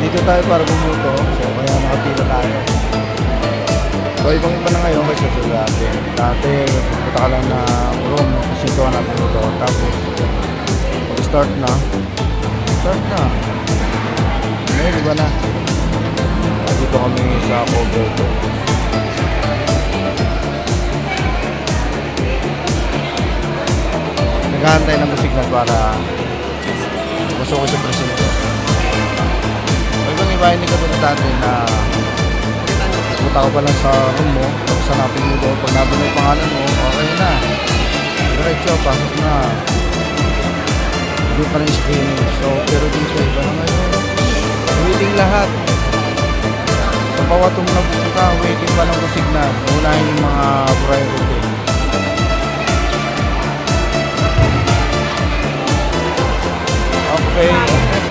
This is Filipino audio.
Dito tayo para bumuto. So, kaya nakapila tayo. So, ibang-iba na ngayon kasi sa dati. Dati, punta ka lang na room, sinto ka na bumuto. Tapos, mag-start na. Start na. Ngayon, iba na. Dito kami sa cover to. Naghahantay ng musik na para gusto ko sa presinto. Ibang iba, hindi ka doon dati na pupunta ko pa lang sa room mo, tapos hanapin mo doon. Pag nabunay yung pangalan mo, okay na. Diretso, pasok na. Hindi pa rin screening. So, pero dito, iba na ngayon. Waiting lahat. Sa bawat na pupunta, waiting pa ng signal. Unahin yung mga priority. Okay.